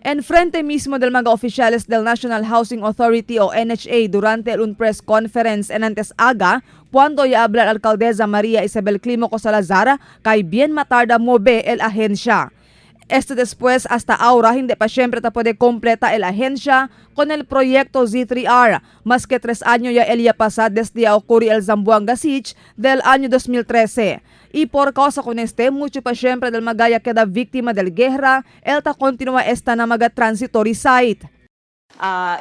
Enfrente mismo del mga oficiales del National Housing Authority o NHA durante un press conference en antes aga, cuando ya habla la alcaldesa María Isabel Climoco Salazar, kay bien matarda move el agencia. Esto después, hasta ahora, hindi pa siyempre puede completa el agencia con el proyecto Z3R, más que 3 años ya el ya pasad desde a ocurrir el Zamboanga Siege del año 2013. Y por causa con este, mucho pa siyempre del magaya queda víctima del guerra, el ta continua esta na maga transitory site.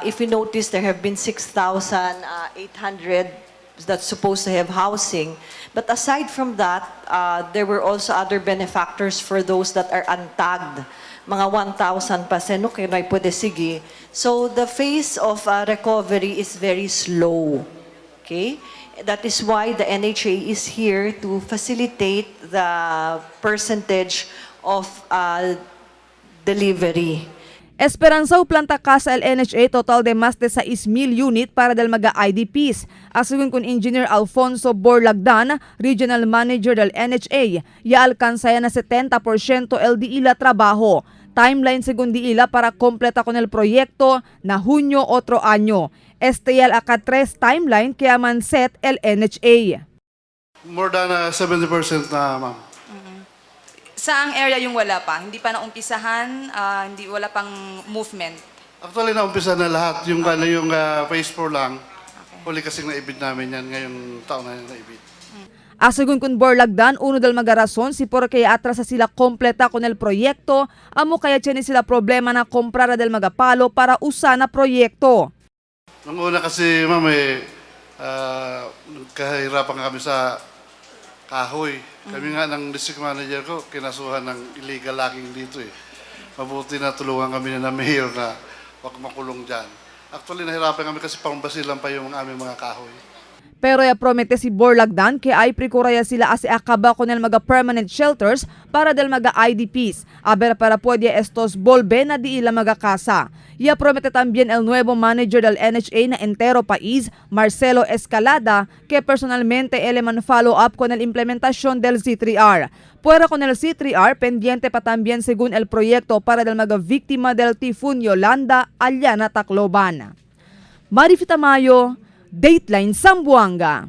If you notice, there have been 6,800 that's supposed to have housing. But aside from that, there were also other benefactors for those that are untagged. Mga 1,000 pa seno kinay pwede sige. So the phase of recovery is very slow. Okay? That is why the NHA is here to facilitate the percentage of delivery. Esperanza o planta casa el NHA total de más de 6,000 unit para del mga IDPs. Asugun con Engineer Alfonso Borlagdan, Regional Manager del NHA, ya alcanza na 70% el di ila trabajo. Timeline según di ila para completa con el proyecto na Hunyo otro año. Este ya aka 3 timeline kaya man set el NHA. More than 70% na, ma'am. Saang area yung wala pa? Hindi pa naumpisahan, hindi wala pang movement. Actually, naumpisa na lahat. Yung, yung phase 4 lang. Huli kasing naibid namin yan ngayong taon na yung naibid. Asugun kun Borlagdan, uno del mga rason si por kaya atrasa sila kompleta con el proyekto, amo kaya tiyan sila problema na comprara del mga palo para usa na proyekto. Nung una kasi, ma'am, kahirapan kami sa kahoy. Kami nga ng district manager ko, kinasuhan ng illegal logging dito eh. Mabuti na tulungan kami na mayor na wag makulong dyan. Actually, nahirapan kami kasi pambasilan pa yung aming mga kahoy. Pero ya promete si Borlagdan que ay prekuraya sila asi akaba con el mga permanent shelters para del mga IDPs. Aber para pwede estos volve na di ila mga casa. Ya promete también el nuevo manager del NHA na entero país, Marcelo Escalada, que personalmente él man follow up con el implementación del Z3R. Puera con el Z3R, pendiente pa también según el proyecto para del mga víctima del Typhoon Yolanda, allá na Tacloban. Marifita Mayo, Dateline Zamboanga.